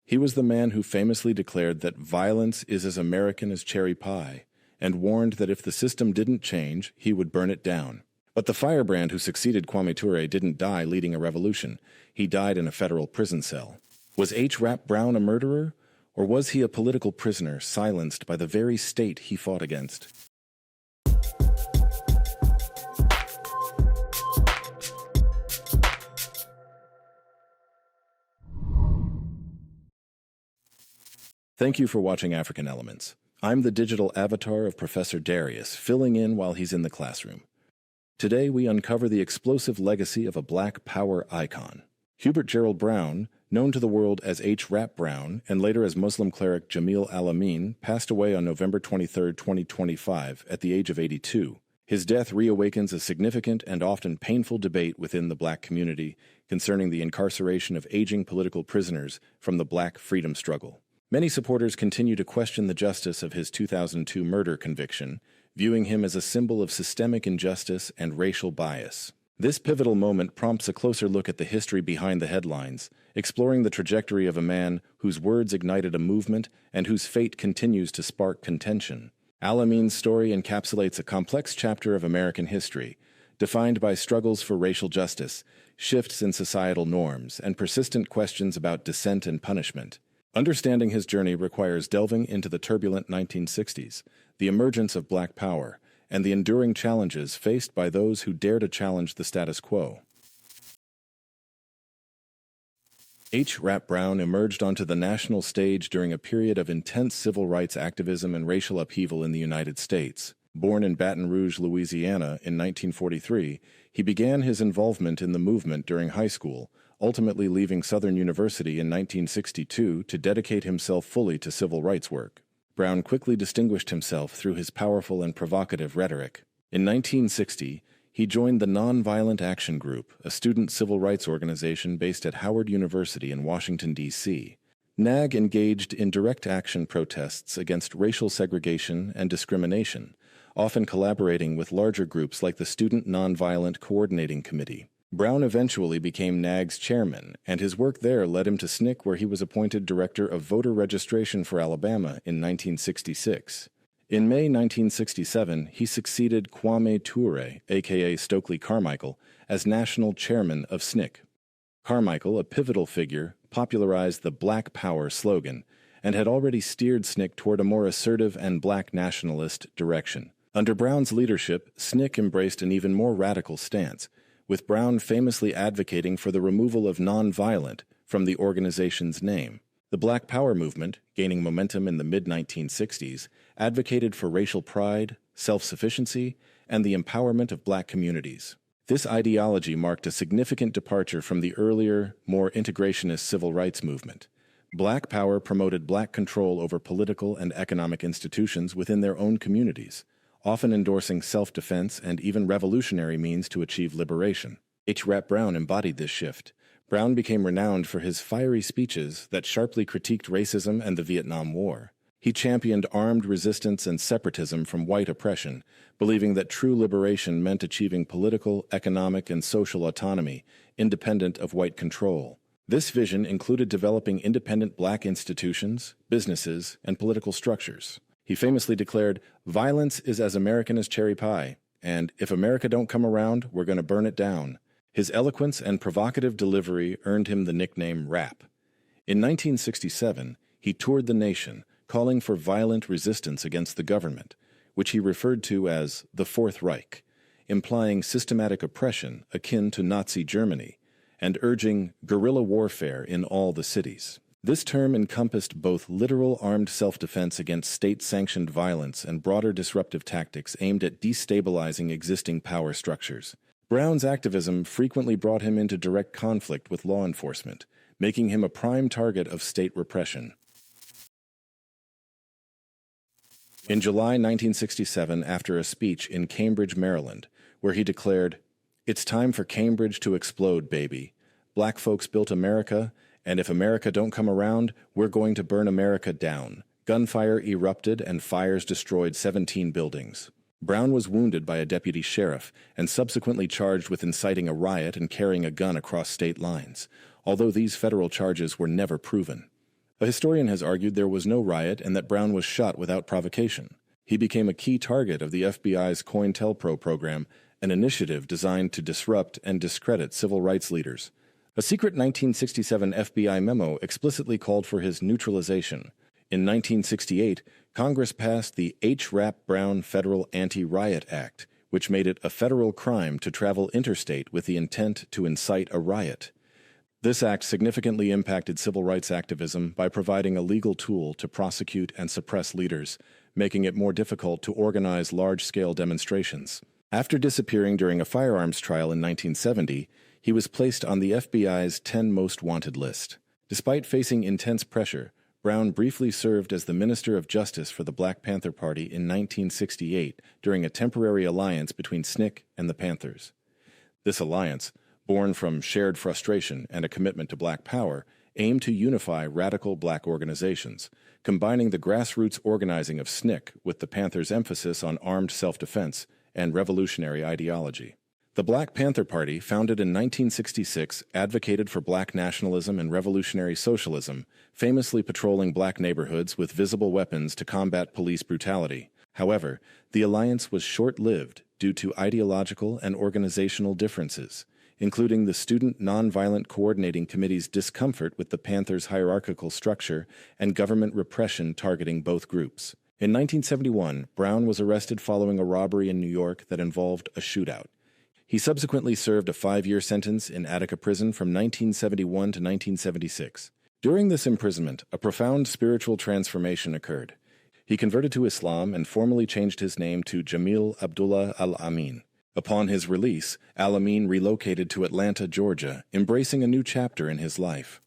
He was the man who famously declared that violence is as American as cherry pie, and warned that if the system didn't change, he would burn it down. But the firebrand who succeeded Kwame Ture didn't die leading a revolution. He died in a federal prison cell. Was H. Rapp Brown a murderer, or was he a political prisoner silenced by the very state he fought against? Thank you for watching African Elements. I'm the digital avatar of Professor Darius, filling in while he's in the classroom. Today, we uncover the explosive legacy of a Black Power icon. Hubert Gerald Brown, known to the world as H. Rapp Brown and later as Muslim cleric Jamil Al-Amin, passed away on November 23, 2025, at the age of 82. His death reawakens a significant and often painful debate within the Black community concerning the incarceration of aging political prisoners from the Black freedom struggle. Many supporters continue to question the justice of his 2002 murder conviction, viewing him as a symbol of systemic injustice and racial bias. This pivotal moment prompts a closer look at the history behind the headlines, exploring the trajectory of a man whose words ignited a movement and whose fate continues to spark contention. Al-Amin's story encapsulates a complex chapter of American history, defined by struggles for racial justice, shifts in societal norms, and persistent questions about dissent and punishment. Understanding his journey requires delving into the turbulent 1960s, the emergence of Black Power, and the enduring challenges faced by those who dare to challenge the status quo. H. Rapp Brown emerged onto the national stage during a period of intense civil rights activism and racial upheaval in the United States. Born in Baton Rouge, Louisiana in 1943, he began his involvement in the movement during high school, ultimately leaving Southern University in 1962 to dedicate himself fully to civil rights work. Brown quickly distinguished himself through his powerful and provocative rhetoric. In 1960, he joined the Nonviolent Action Group, a student civil rights organization based at Howard University in Washington, D.C. NAG engaged in direct action protests against racial segregation and discrimination, often collaborating with larger groups like the Student Nonviolent Coordinating Committee. Brown eventually became NAG's chairman, and his work there led him to SNCC, where he was appointed director of voter registration for Alabama in 1966. In May 1967, he succeeded Kwame Ture, aka Stokely Carmichael, as national chairman of SNCC. Carmichael, a pivotal figure, popularized the Black Power slogan and had already steered SNCC toward a more assertive and Black nationalist direction. Under Brown's leadership, SNCC embraced an even more radical stance, with Brown famously advocating for the removal of nonviolent from the organization's name. The Black Power movement, gaining momentum in the mid-1960s, advocated for racial pride, self-sufficiency, and the empowerment of Black communities. This ideology marked a significant departure from the earlier, more integrationist civil rights movement. Black Power promoted Black control over political and economic institutions within their own communities, often endorsing self-defense and even revolutionary means to achieve liberation. H. Rapp Brown embodied this shift. Brown became renowned for his fiery speeches that sharply critiqued racism and the Vietnam War. He championed armed resistance and separatism from white oppression, believing that true liberation meant achieving political, economic, and social autonomy, independent of white control. This vision included developing independent Black institutions, businesses, and political structures. He famously declared, "Violence is as American as cherry pie, and if America don't come around, we're going to burn it down." His eloquence and provocative delivery earned him the nickname Rapp. In 1967, he toured the nation, calling for violent resistance against the government, which he referred to as the Fourth Reich, implying systematic oppression akin to Nazi Germany, and urging guerrilla warfare in all the cities. This term encompassed both literal armed self-defense against state-sanctioned violence and broader disruptive tactics aimed at destabilizing existing power structures. Brown's activism frequently brought him into direct conflict with law enforcement, making him a prime target of state repression. In July 1967, after a speech in Cambridge, Maryland, where he declared, "It's time for Cambridge to explode, baby. Black folks built America, and if America don't come around, we're going to burn America down." Gunfire erupted and fires destroyed 17 buildings. Brown was wounded by a deputy sheriff and subsequently charged with inciting a riot and carrying a gun across state lines, although these federal charges were never proven. A historian has argued there was no riot and that Brown was shot without provocation. He became a key target of the FBI's COINTELPRO program, an initiative designed to disrupt and discredit civil rights leaders. A secret 1967 FBI memo explicitly called for his neutralization. In 1968, Congress passed the Rapp Brown Federal Anti-Riot Act, which made it a federal crime to travel interstate with the intent to incite a riot. This act significantly impacted civil rights activism by providing a legal tool to prosecute and suppress leaders, making it more difficult to organize large-scale demonstrations. After disappearing during a firearms trial in 1970, he was placed on the FBI's 10 Most Wanted list. Despite facing intense pressure, Brown briefly served as the Minister of Justice for the Black Panther Party in 1968 during a temporary alliance between SNCC and the Panthers. This alliance, born from shared frustration and a commitment to black power, aimed to unify radical black organizations, combining the grassroots organizing of SNCC with the Panthers' emphasis on armed self-defense and revolutionary ideology. The Black Panther Party, founded in 1966, advocated for black nationalism and revolutionary socialism, famously patrolling black neighborhoods with visible weapons to combat police brutality. However, the alliance was short-lived due to ideological and organizational differences, including the Student Nonviolent Coordinating Committee's discomfort with the Panthers' hierarchical structure and government repression targeting both groups. In 1971, Brown was arrested following a robbery in New York that involved a shootout. He subsequently served a 5-year sentence in Attica Prison from 1971 to 1976. During this imprisonment, a profound spiritual transformation occurred. He converted to Islam and formally changed his name to Jamil Abdullah Al-Amin. Upon his release, Al-Amin relocated to Atlanta, Georgia, embracing a new chapter in his life.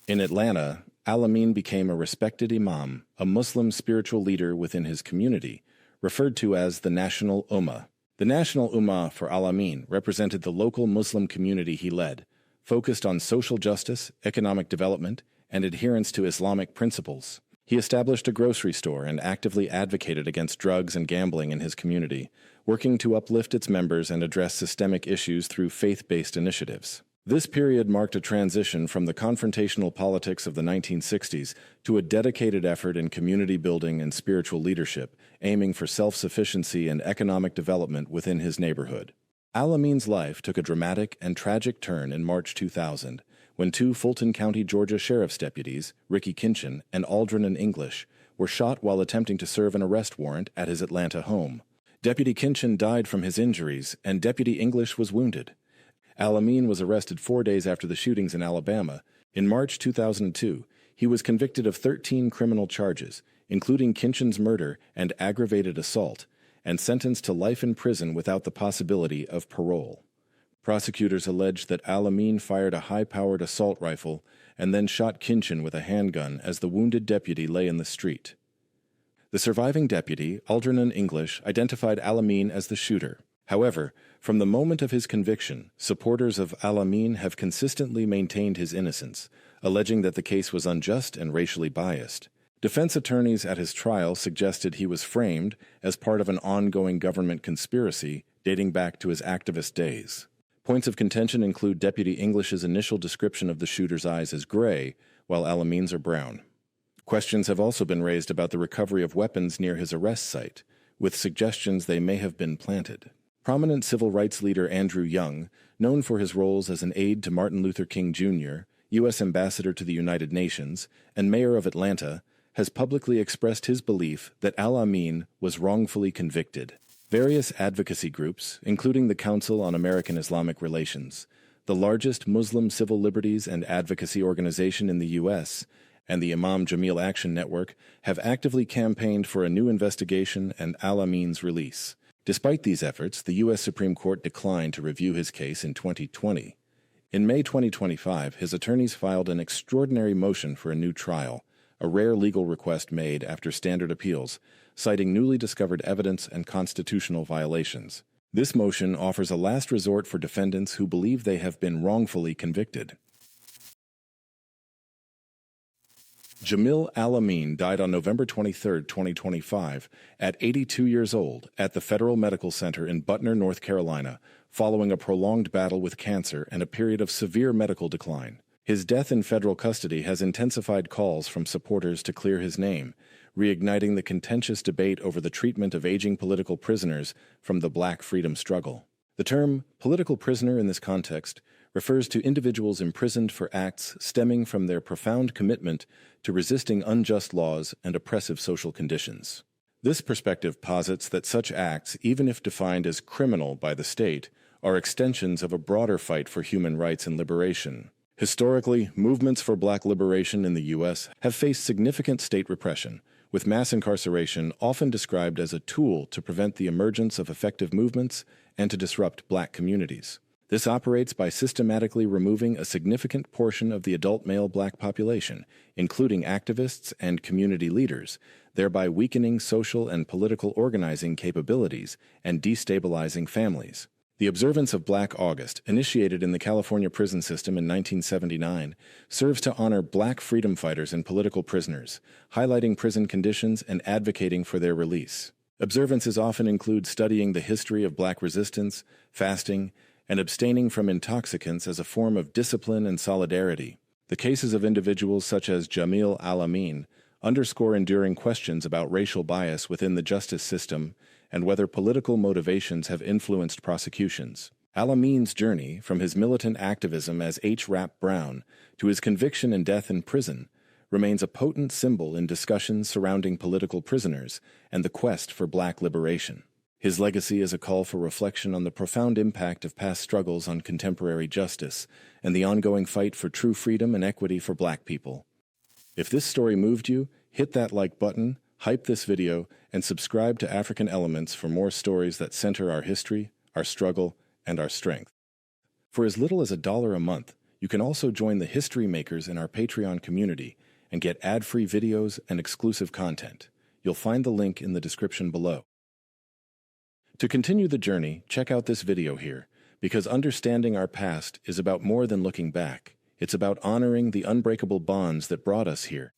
In Atlanta, Al-Amin became a respected imam, a Muslim spiritual leader within his community, referred to as the National Ummah. The National Ummah for Al-Amin represented the local Muslim community he led, focused on social justice, economic development, and adherence to Islamic principles. He established a grocery store and actively advocated against drugs and gambling in his community, working to uplift its members and address systemic issues through faith-based initiatives. This period marked a transition from the confrontational politics of the 1960s to a dedicated effort in community building and spiritual leadership, aiming for self-sufficiency and economic development within his neighborhood. Al-Amin's life took a dramatic and tragic turn in March 2000, when 2 Fulton County, Georgia sheriff's deputies, Ricky Kinchin and Algernon English, were shot while attempting to serve an arrest warrant at his Atlanta home. Deputy Kinchin died from his injuries, and Deputy English was wounded. Al-Amin was arrested 4 days after the shootings in Alabama. In March 2002, he was convicted of 13 criminal charges, including Kinchin's murder and aggravated assault, and sentenced to life in prison without the possibility of parole. Prosecutors alleged that Al-Amin fired a high-powered assault rifle and then shot Kinchin with a handgun as the wounded deputy lay in the street. The surviving deputy, Algernon English, identified Al-Amin as the shooter. However, from the moment of his conviction, supporters of Al-Amin have consistently maintained his innocence, alleging that the case was unjust and racially biased. Defense attorneys at his trial suggested he was framed as part of an ongoing government conspiracy dating back to his activist days. Points of contention include Deputy English's initial description of the shooter's eyes as gray, while Al-Amin's are brown. Questions have also been raised about the recovery of weapons near his arrest site, with suggestions they may have been planted. Prominent civil rights leader Andrew Young, known for his roles as an aide to Martin Luther King Jr., U.S. Ambassador to the United Nations, and Mayor of Atlanta, has publicly expressed his belief that Al-Amin was wrongfully convicted. Various advocacy groups, including the Council on American Islamic Relations, the largest Muslim civil liberties and advocacy organization in the U.S., and the Imam Jamil Action Network, have actively campaigned for a new investigation and Al-Amin's release. Despite these efforts, the U.S. Supreme Court declined to review his case in 2020. In May 2025, his attorneys filed an extraordinary motion for a new trial, a rare legal request made after standard appeals, citing newly discovered evidence and constitutional violations. This motion offers a last resort for defendants who believe they have been wrongfully convicted. Jamil Al-Amin died on November 23, 2025, at 82 years old at the Federal Medical Center in Butner, North Carolina, following a prolonged battle with cancer and a period of severe medical decline. His death in federal custody has intensified calls from supporters to clear his name, reigniting the contentious debate over the treatment of aging political prisoners from the Black freedom struggle. The term political prisoner in this context refers to individuals imprisoned for acts stemming from their profound commitment to resisting unjust laws and oppressive social conditions. This perspective posits that such acts, even if defined as criminal by the state, are extensions of a broader fight for human rights and liberation. Historically, movements for Black liberation in the U.S. have faced significant state repression, with mass incarceration often described as a tool to prevent the emergence of effective movements and to disrupt Black communities. This operates by systematically removing a significant portion of the adult male Black population, including activists and community leaders, thereby weakening social and political organizing capabilities and destabilizing families. The observance of Black August, initiated in the California prison system in 1979, serves to honor Black freedom fighters and political prisoners, highlighting prison conditions and advocating for their release. Observances often include studying the history of Black resistance, fasting, and abstaining from intoxicants as a form of discipline and solidarity. The cases of individuals such as Jamil Al-Amin underscore enduring questions about racial bias within the justice system and whether political motivations have influenced prosecutions. Al-Amin's journey, from his militant activism as Rapp Brown to his conviction and death in prison, remains a potent symbol in discussions surrounding political prisoners and the quest for Black liberation. His legacy is a call for reflection on the profound impact of past struggles on contemporary justice and the ongoing fight for true freedom and equity for Black people. If this story moved you, hit that like button, hype this video, and subscribe to African Elements for more stories that center our history, our struggle, and our strength. For as little as $1 a month, you can also join the history makers in our Patreon community and get ad-free videos and exclusive content. You'll find the link in the description below. To continue the journey, check out this video here, because understanding our past is about more than looking back. It's about honoring the unbreakable bonds that brought us here.